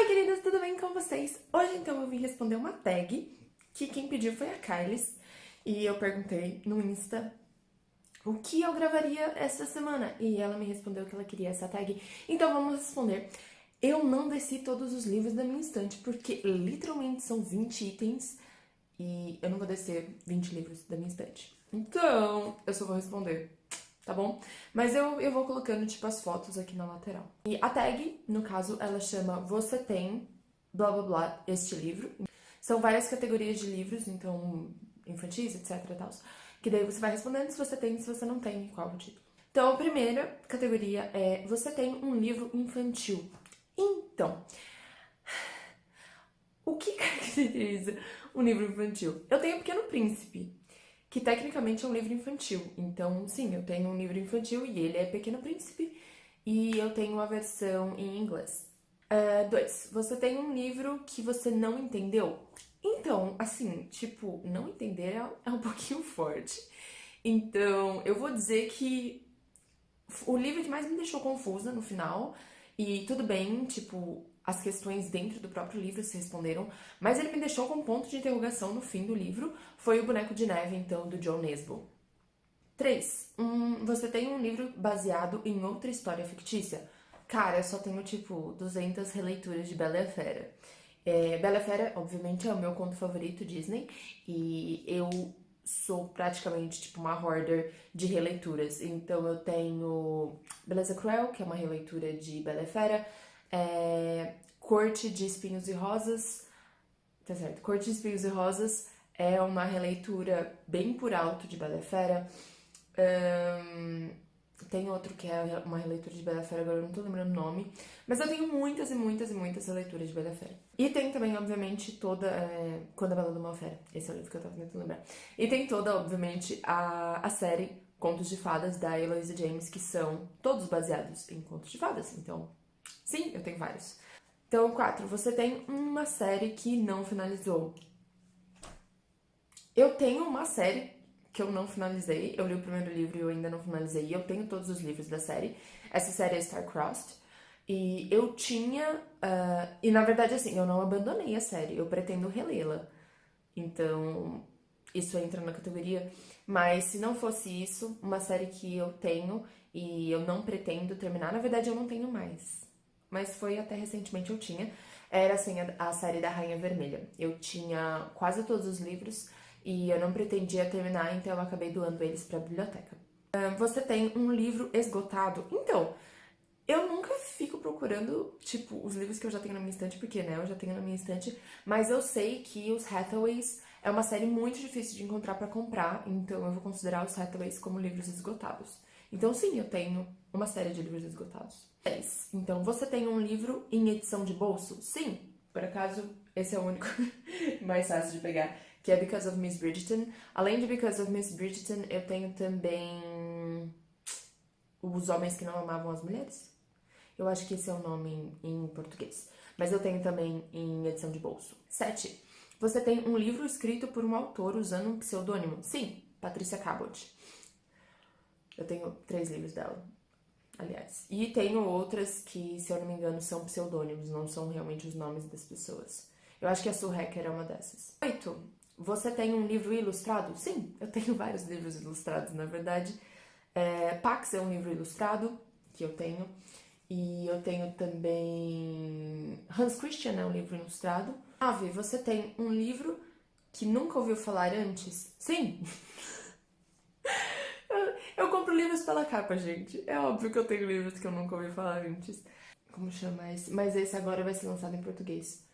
Oi, queridas, tudo bem com vocês? Hoje, então, eu vim responder uma tag que quem pediu foi a Kylis. E eu perguntei no Insta o que eu gravaria essa semana. E ela me respondeu que ela queria essa tag. Então, vamos responder. Eu não desci todos os livros da minha estante, porque literalmente são 20 itens e eu não vou descer 20 livros da minha estante. Então, eu só vou responder, tá bom? Mas eu vou colocando, tipo, as fotos aqui na lateral. E a tag, no caso, ela chama Você Tem, blá blá blá, este livro. São várias categorias de livros, então, infantis, etc e tal. Que daí você vai respondendo se você tem, se você não tem, qual é o título. Então, a primeira categoria é Você tem um livro infantil. Então, o que caracteriza um livro infantil? Eu tenho O Pequeno Príncipe, que tecnicamente é um livro infantil. Então, sim, eu tenho um livro infantil e ele é Pequeno Príncipe, e eu tenho a versão em inglês. 2. Você tem um livro que você não entendeu? Então, assim, tipo, não entender é um pouquinho forte. Então, eu vou dizer que o livro que mais me deixou confusa no final, e tudo bem, tipo, as questões dentro do próprio livro se responderam, mas ele me deixou com um ponto de interrogação no fim do livro, foi O Boneco de Neve, então, do John Nesbo. 3. Você tem um livro baseado em outra história fictícia? Cara, eu só tenho, tipo, 200 releituras de Bela e a Fera. Bela e a Fera, obviamente, é o meu conto favorito Disney, e eu sou praticamente, tipo, uma hoarder de releituras. Então, eu tenho Beleza Cruel, que é uma releitura de Bela e a Fera, Corte de Espinhos e Rosas, tá certo, Corte de Espinhos e Rosas é uma releitura bem por alto de Bela e a Fera. Tem outro que é uma releitura de Bela e a Fera, agora eu não tô lembrando o nome. Mas eu tenho muitas e muitas e muitas releituras de Bela e a Fera. E tem também, obviamente, toda... Quando a Bela Deu uma Fera. Esse é o livro que eu tava tentando lembrar. E tem toda, obviamente, a série Contos de Fadas, da Eloise James, que são todos baseados em contos de fadas. Então, sim, eu tenho vários. Então, 4. Você tem uma série que não finalizou. Eu tenho uma série que eu não finalizei. Eu li o primeiro livro e eu ainda não finalizei. E eu tenho todos os livros da série. Essa série é Star-Crossed. E eu tinha... e na verdade, assim, eu não abandonei a série. Eu pretendo relê-la. Então, isso entra na categoria. Mas se não fosse isso, uma série que eu tenho e eu não pretendo terminar... Na verdade, eu não tenho mais. Mas foi até recentemente eu tinha. Era, assim, a série da Rainha Vermelha. Eu tinha quase todos os livros e eu não pretendia terminar, então eu acabei doando eles pra biblioteca. Você tem um livro esgotado? Então, eu nunca fico procurando, tipo, os livros que eu já tenho na minha estante, porque, né, eu já tenho na minha estante, mas eu sei que os Hathaways é uma série muito difícil de encontrar pra comprar, então eu vou considerar os Hathaways como livros esgotados. Então, sim, eu tenho uma série de livros esgotados. 10. Então, você tem um livro em edição de bolso? Sim, por acaso, esse é o único mais fácil de pegar, que é Because of Miss Bridgerton. Além de Because of Miss Bridgerton, eu tenho também Os Homens que Não Amavam as Mulheres. Eu acho que esse é o nome em português. Mas eu tenho também em edição de bolso. 7. Você tem um livro escrito por um autor usando um pseudônimo? Sim, Patrícia Cabot. Eu tenho 3 livros dela, aliás. E tenho outras que, se eu não me engano, são pseudônimos, não são realmente os nomes das pessoas. Eu acho que a Sue Hacker é uma dessas. 8. Você tem um livro ilustrado? Sim, eu tenho vários livros ilustrados, na verdade. Pax é um livro ilustrado que eu tenho. E eu tenho também Hans Christian é um livro ilustrado. 9. Você tem um livro que nunca ouviu falar antes? Sim! Eu compro livros pela capa, gente. É óbvio que eu tenho livros que eu nunca ouvi falar antes. Como chama esse? Mas esse agora vai ser lançado em português.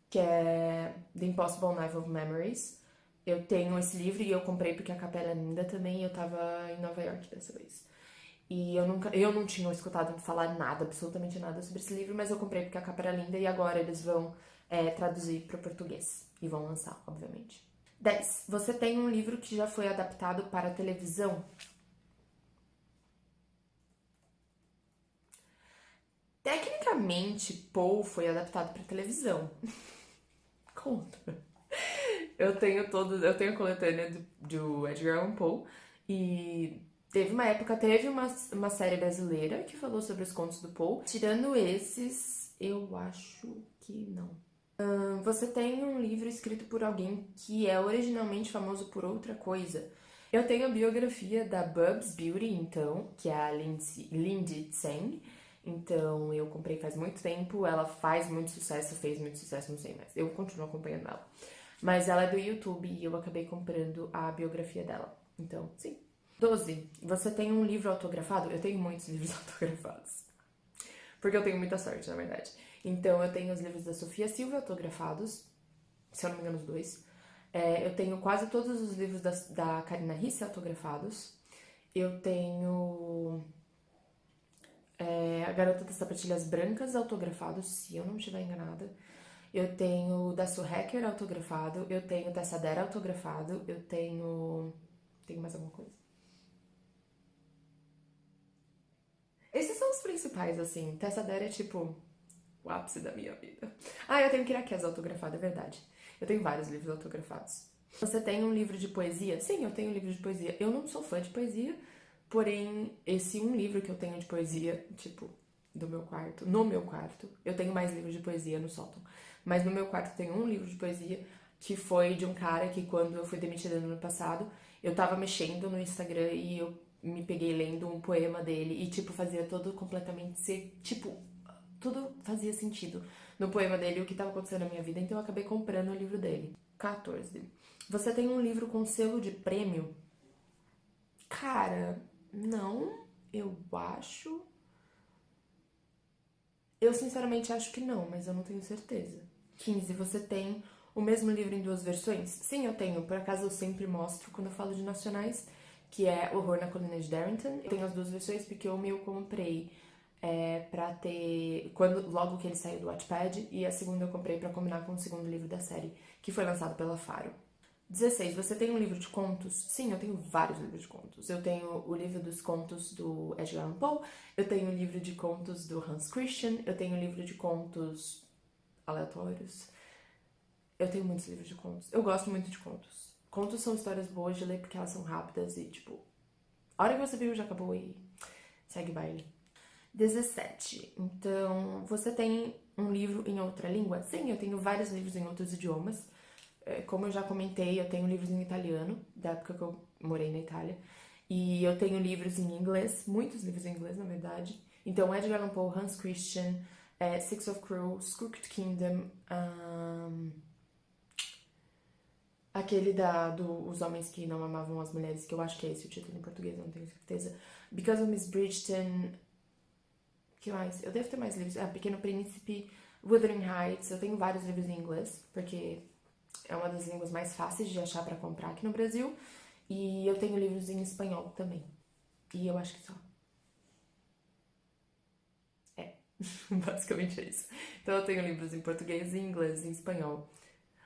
Que é The Impossible Knife of Memories. Eu tenho esse livro e eu comprei porque a capa era linda também e eu tava em Nova York dessa vez. E eu não tinha escutado falar nada, absolutamente nada sobre esse livro, mas eu comprei porque a capa era linda e agora eles vão traduzir para o português. E vão lançar, obviamente. 10. Você tem um livro que já foi adaptado para a televisão? Tecnicamente, Paul foi adaptado para televisão. Conta. Eu tenho a coletânea do Edgar Allan Poe e teve uma época, teve uma série brasileira que falou sobre os contos do Poe. Tirando esses, eu acho que não. Você tem um livro escrito por alguém que é originalmente famoso por outra coisa. Eu tenho a biografia da Bubs Beauty, então, que é a Lindy Tseng. Então, eu comprei faz muito tempo, ela faz muito sucesso, fez muito sucesso, não sei mais. Eu continuo acompanhando ela. Mas ela é do YouTube e eu acabei comprando a biografia dela. Então, sim. 12. Você tem um livro autografado? Eu tenho muitos livros autografados. Porque eu tenho muita sorte, na verdade. Então, eu tenho os livros da Sofia Silva autografados, se eu não me engano, os dois. Eu tenho quase todos os livros da Karina Risse autografados. Eu tenho A Garota das Sapatilhas Brancas autografados, se eu não estiver enganada. Eu tenho da Sue Hacker autografado. Eu tenho Tessa Dare autografado. Eu tenho... Tem mais alguma coisa? Esses são os principais, assim. Tessa Dare é tipo o ápice da minha vida. Ah, eu tenho Kirakias autografado, é verdade. Eu tenho vários livros autografados. Você tem um livro de poesia? Sim, eu tenho um livro de poesia. Eu não sou fã de poesia, porém, esse um livro que eu tenho de poesia, tipo, do meu quarto, no meu quarto, eu tenho mais livros de poesia no sótão, mas no meu quarto tem um livro de poesia que foi de um cara que, quando eu fui demitida no ano passado, eu tava mexendo no Instagram e eu me peguei lendo um poema dele e, tipo, fazia todo completamente ser, tipo, tudo fazia sentido no poema dele, o que estava acontecendo na minha vida, então eu acabei comprando o livro dele. 14. Você tem um livro com selo de prêmio? Cara, não, eu acho. Eu sinceramente acho que não, mas eu não tenho certeza. 15. Você tem o mesmo livro em duas versões? Sim, eu tenho. Por acaso eu sempre mostro quando eu falo de nacionais, que é Horror na Colina de Darrington. Eu tenho as duas versões porque o meu eu comprei pra ter... logo que ele saiu do Wattpad, e a segunda eu comprei pra combinar com o segundo livro da série, que foi lançado pela Faro. 16. Você tem um livro de contos? Sim, eu tenho vários livros de contos. Eu tenho o livro dos contos do Edgar Allan Poe, eu tenho o livro de contos do Hans Christian, eu tenho o livro de contos aleatórios. Eu tenho muitos livros de contos. Eu gosto muito de contos. Contos são histórias boas de ler porque elas são rápidas e, tipo, a hora que você viu já acabou e segue baile. 17. Então, você tem um livro em outra língua? Sim, eu tenho vários livros em outros idiomas. Como eu já comentei, eu tenho livros em italiano, da época que eu morei na Itália. E eu tenho livros em inglês, muitos livros em inglês, na verdade. Então, Edgar Allan Poe, Hans Christian, Six of Crows, Crooked Kingdom, aquele Os Homens que Não Amavam as Mulheres, que eu acho que é esse o título em português, não tenho certeza. Because of Miss Bridgerton, que mais? Eu devo ter mais livros. Pequeno Príncipe, Wuthering Heights, eu tenho vários livros em inglês, porque é uma das línguas mais fáceis de achar pra comprar aqui no Brasil. E eu tenho livros em espanhol também. E eu acho que só. Basicamente é isso. Então eu tenho livros em português, em inglês, em espanhol.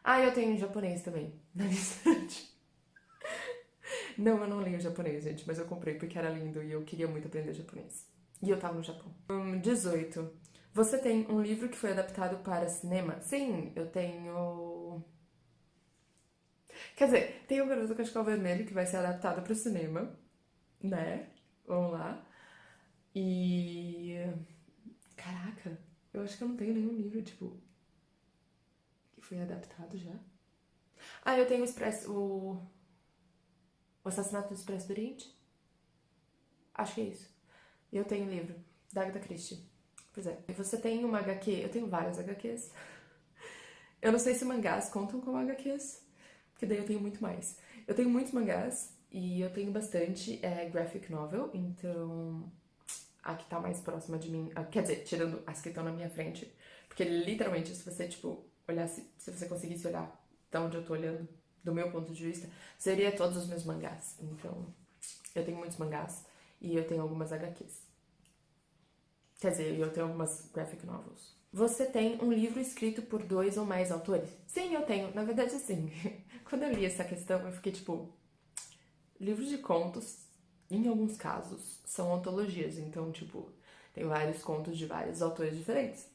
Eu tenho em japonês também, na estante. Não, eu não leio japonês, gente, mas eu comprei porque era lindo e eu queria muito aprender japonês. E eu tava no Japão. 18. Você tem um livro que foi adaptado para cinema? Sim, eu tenho... Quer dizer, tem o Garoto do Cachecol Vermelho que vai ser adaptado para o cinema, né? Vamos lá. E... Caraca, eu acho que eu não tenho nenhum livro, tipo, que foi adaptado já. Eu tenho o Assassinato do Expresso do Oriente. Acho que é isso. E eu tenho o livro da Agatha Christie. Pois é. E você tem uma HQ? Eu tenho várias HQs. Eu não sei se mangás contam como HQs, porque daí eu tenho muito mais. Eu tenho muitos mangás e eu tenho bastante graphic novel, então a que tá mais próxima de mim, quer dizer, tirando as que estão na minha frente, porque literalmente se você, tipo, olhasse, se você conseguisse olhar da onde eu tô olhando, do meu ponto de vista, seria todos os meus mangás. Então, eu tenho muitos mangás e eu tenho algumas HQs. Quer dizer, eu tenho algumas graphic novels. Você tem um livro escrito por 2 ou mais autores? Sim, eu tenho. Na verdade, sim. Quando eu li essa questão, eu fiquei tipo... Livros de contos, em alguns casos, são antologias. Então, tipo, tem vários contos de vários autores diferentes.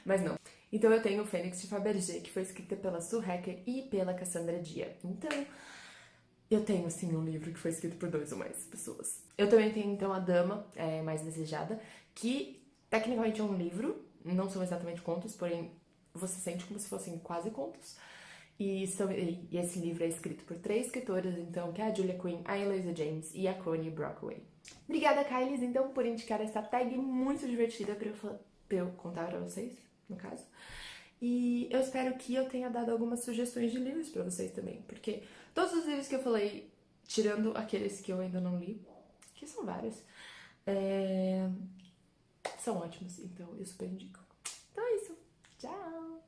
Mas não. Então eu tenho Fênix de Fabergé, que foi escrita pela Sue Hacker e pela Cassandra Dia. Então, eu tenho, sim, um livro que foi escrito por 2 ou mais pessoas. Eu também tenho, então, A Dama Mais Desejada, que tecnicamente é um livro, não são exatamente contos, porém você sente como se fossem quase contos. E esse livro é escrito por 3 escritoras, então, que é a Julia Quinn, a Eloisa James e a Connie Brockway. Obrigada, Kylie, então, por indicar essa tag muito divertida pra eu contar pra vocês, no caso. E eu espero que eu tenha dado algumas sugestões de livros pra vocês também, porque todos os livros que eu falei, tirando aqueles que eu ainda não li, que são vários, são ótimos, então eu super indico. Então é isso. Tchau!